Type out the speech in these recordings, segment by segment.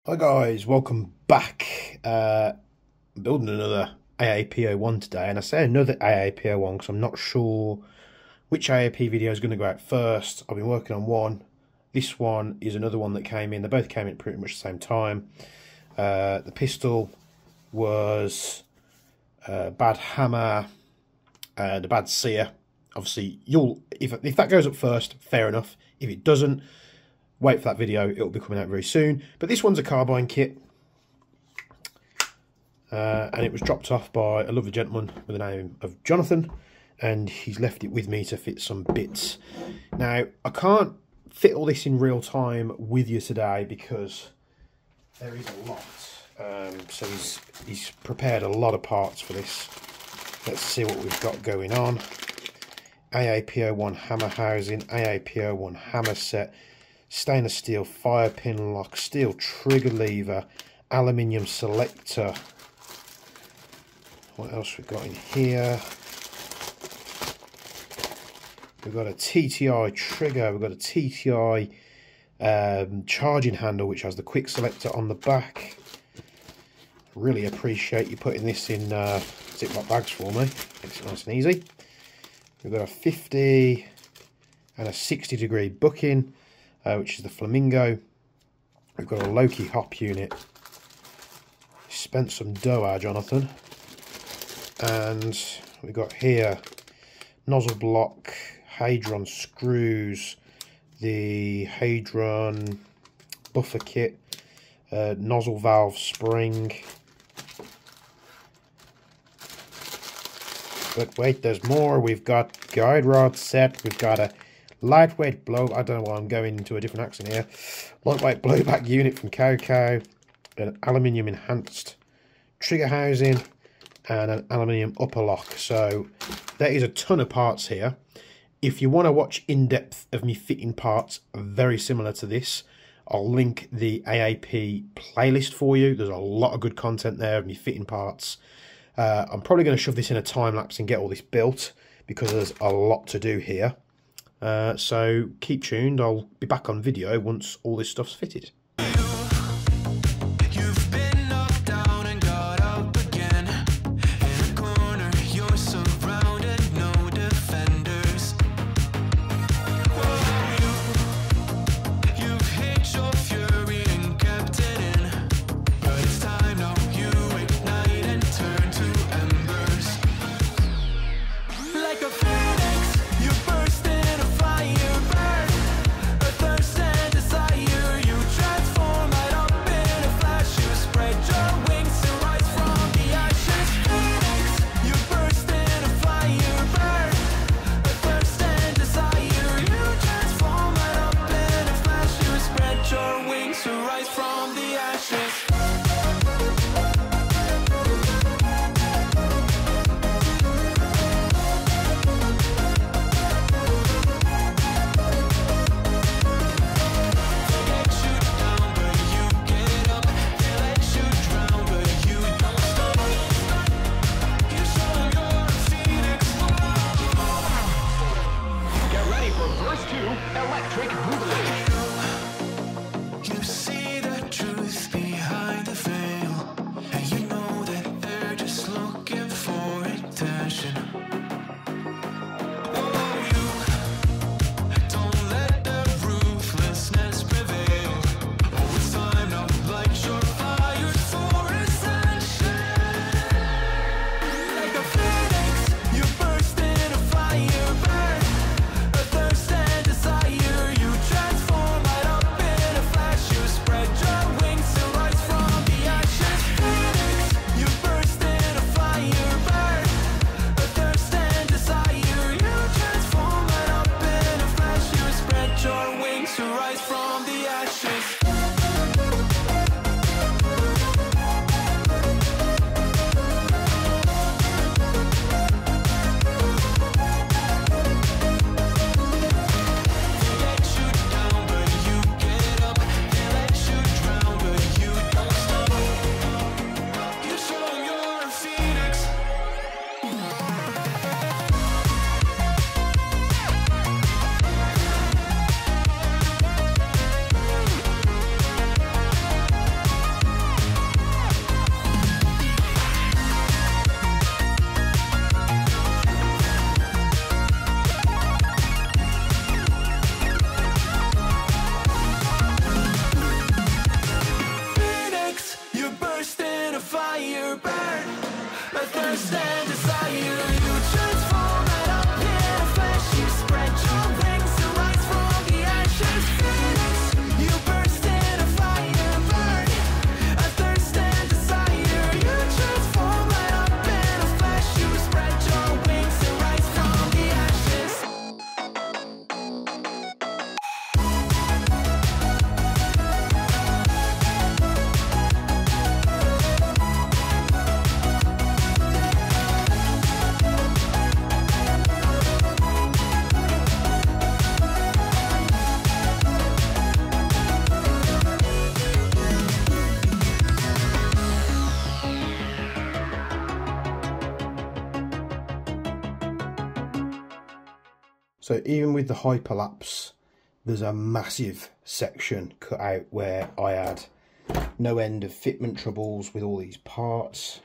Hi guys, welcome back. Building another AAP-01 today, and I say another AAP-01 because I'm not sure which AAP video is going to go out first. I've been working on one. This one is another one that came in. They both came in pretty much the same time. The pistol was bad hammer and a bad sear. Obviously, if that goes up first, fair enough. If it doesn't, wait for that video, it'll be coming out very soon. But this one's a carbine kit, and it was dropped off by a lovely gentleman with the name of Jonathan, and he's left it with me to fit some bits. Now, I can't fit all this in real time with you today because there is a lot. So he's prepared a lot of parts for this. Let's see what we've got going on. AAP-01 hammer housing, AAP-01 hammer set, stainless steel fire pin lock, steel trigger lever, aluminium selector. What else we've got in here? We've got a TTI trigger, we've got a TTI charging handle which has the quick selector on the back. Really appreciate you putting this in Ziploc bags for me, makes it nice and easy. We've got a 50 and a 60-degree bucking, which is the Flamingo. We've got a Loki hop unit. Spent some dough, Jonathan. And we've got here nozzle block, Hadron screws, the Hadron buffer kit, nozzle valve spring. But wait, there's more. We've got guide rod set. We've got a lightweight blow. I don't know why I'm going into a different accent here. Lightweight blowback unit from Coco. An aluminium enhanced trigger housing and an aluminium upper lock. So there is a ton of parts here. If you want to watch in depth of me fitting parts very similar to this, I'll link the AAP playlist for you. There's a lot of good content there of me fitting parts. I'm probably going to shove this in a time lapse and get all this built because there's a lot to do here. So keep tuned. I'll be back on video once all this stuff's fitted. You see the truth behind the So even with the hyperlapse, there's a massive section cut out where I had no end of fitment troubles with all these parts.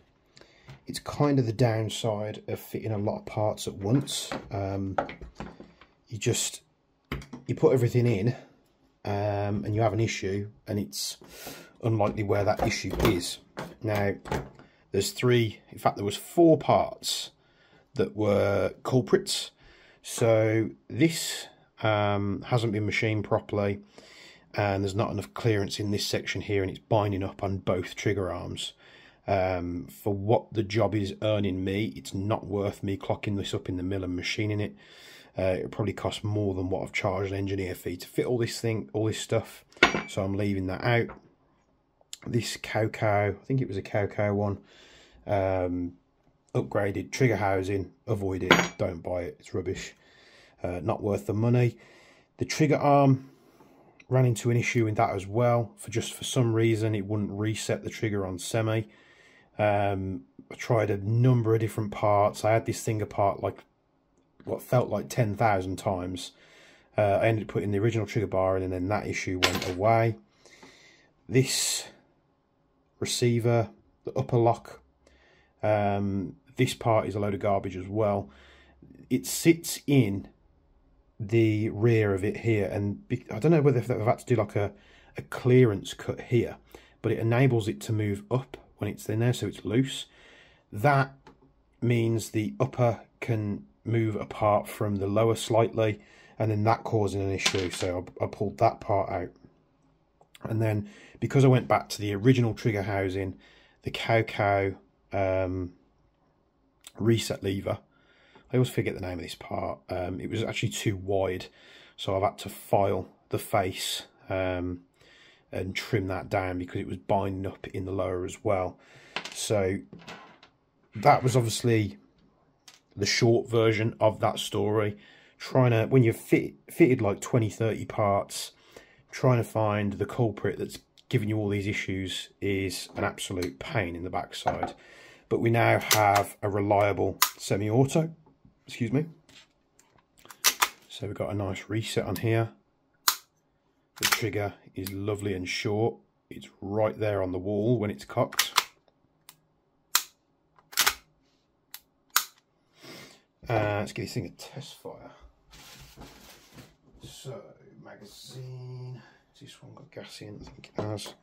It's kind of the downside of fitting a lot of parts at once. You put everything in and you have an issue, and it's unlikely where that issue is. Now, there's there was 4 parts that were culprits. So this hasn't been machined properly, and there's not enough clearance in this section here, and it's binding up on both trigger arms. For what the job is earning me, it's not worth me clocking this up in the mill and machining it. It probably costs more than what I've charged an engineer fee to fit all this stuff, so I'm leaving that out. This Cow, I think it was a Cow one, upgraded trigger housing, avoid it, don't buy it, it's rubbish, not worth the money. The trigger arm, ran into an issue in that as well. For some reason it wouldn't reset the trigger on semi. I tried a number of different parts. I had this thing apart like what felt like 10,000 times. I ended up putting the original trigger bar in, and then that issue went away. This receiver, the upper lock, this part is a load of garbage as well. It sits in the rear of it here, and I don't know whether they've had to do like a clearance cut here, but it enables it to move up when it's in there, so it's loose. That means the upper can move apart from the lower slightly, and then that causing an issue, so I pulled that part out. And then because I went back to the original trigger housing, the Cow reset lever, I always forget the name of this part, it was actually too wide, so I've had to file the face and trim that down because it was binding up in the lower as well. So that was obviously the short version of that story. When you've fitted like 20-30 parts, trying to find the culprit that's giving you all these issues is an absolute pain in the backside. But we now have a reliable semi-auto, excuse me. So we've got a nice reset on here. The trigger is lovely and short. It's right there on the wall when it's cocked. Let's give this thing a test fire. So, magazine. Has this one got gas in? I think it has.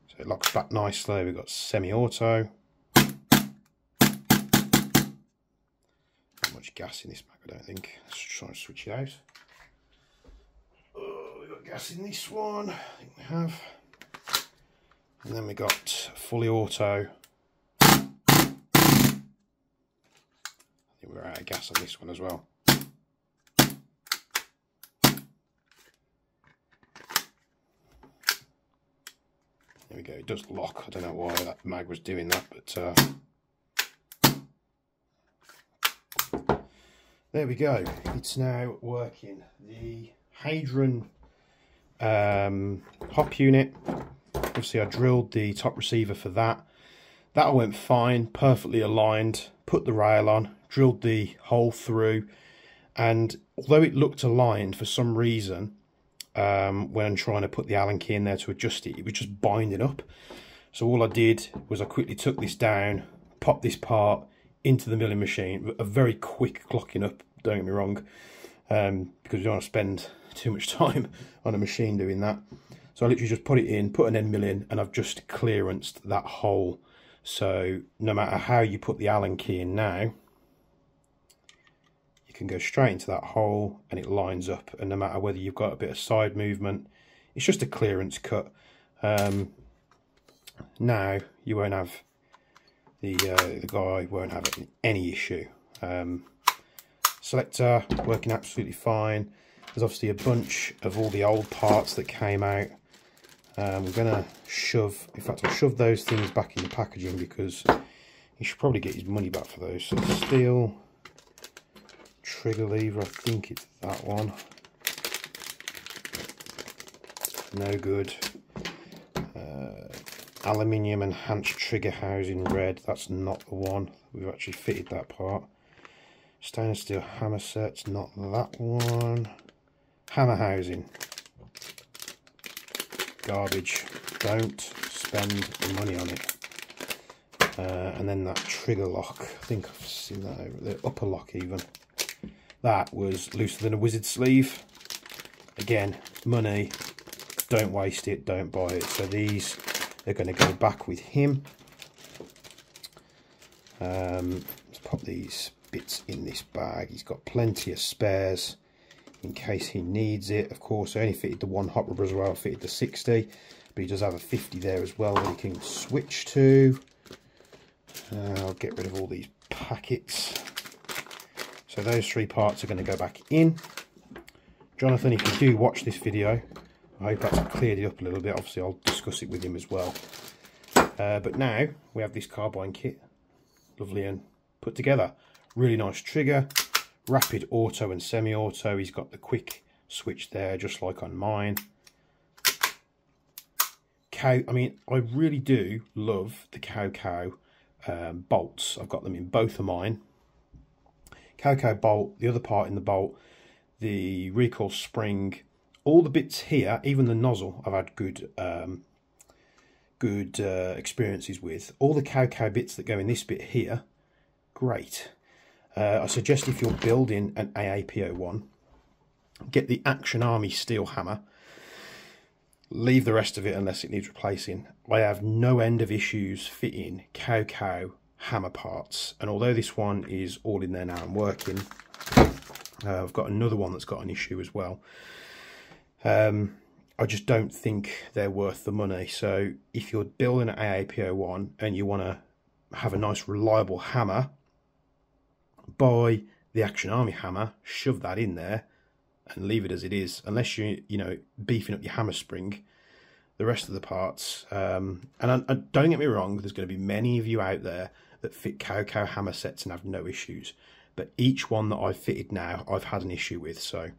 So it locks back nicely. We've got semi-auto. Not much gas in this mag, I don't think. Let's try and switch it out. Oh, we've got gas in this one. I think we have. And then we got fully auto. We're out of gas on this one as well. There we go, it does lock. I don't know why that mag was doing that, but there we go, it's now working. The Hadron hop unit, obviously I drilled the top receiver for that. That went fine, perfectly aligned, put the rail on, drilled the hole through, and although it looked aligned, for some reason when trying to put the Allen key in there to adjust it, it was just binding up. So all I did was I quickly took this down, popped this part into the milling machine, a very quick clocking up, don't get me wrong, because we don't want to spend too much time on a machine doing that. So I literally just put it in, put an end mill in, and I've just clearanced that hole. So no matter how you put the Allen key in now, you can go straight into that hole and it lines up, and no matter whether you've got a bit of side movement, it's just a clearance cut. Now you won't have the guy won't have any issue. Selector working absolutely fine. There's obviously a bunch of all the old parts that came out. We're going to shove, in fact I'll shove those things back in the packaging because he should probably get his money back for those. So the steel trigger lever, I think it's that one. No good. Aluminium enhanced trigger housing red, that's not the one. We've actually fitted that part. Stainless steel hammer sets, not that one. Hammer housing. Garbage. Don't spend the money on it. And then that trigger lock. I think I've seen that over the upper lock even. That was looser than a wizard sleeve. Again, money. Don't waste it. Don't buy it. So these are going to go back with him. Let's pop these bits in this bag. He's got plenty of spares in case he needs it. Of course, I only fitted the one hot rubber as well. I fitted the 60, but he does have a 50 there as well that he can switch to. I'll get rid of all these packets. So those 3 parts are going to go back in. Jonathan, if you do watch this video, I hope that's cleared it up a little bit. Obviously, I'll discuss it with him as well. But now we have this Carbine kit, lovely and put together. Really nice trigger, rapid auto and semi-auto. He's got the quick switch there, just like on mine. I mean, I really do love the cow bolts. I've got them in both of mine. Cow bolt, the other part in the bolt, the recoil spring, all the bits here, even the nozzle, I've had good experiences with. All the cow bits that go in this bit here, great. I suggest if you're building an AAP-01, get the Action Army steel hammer. Leave the rest of it unless it needs replacing. I have no end of issues fitting cow hammer parts, and although this one is all in there now and working, I've got another one that's got an issue as well. I just don't think they're worth the money. So if you're building an AAP-01 and you want to have a nice reliable hammer, buy the Action Army hammer, shove that in there and leave it as it is, unless you know, beefing up your hammer spring. The rest of the parts, and don't get me wrong, there's going to be many of you out there that fit cow hammer sets and have no issues, but each one that I've fitted now I've had an issue with. So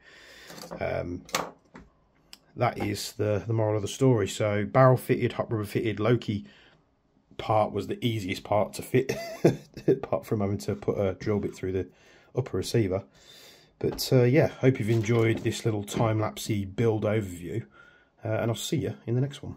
that is the moral of the story. So barrel fitted, hot rubber fitted, Loki part was the easiest part to fit apart from having to put a drill bit through the upper receiver. But yeah, hope you've enjoyed this little time-lapsey build overview, and I'll see you in the next one.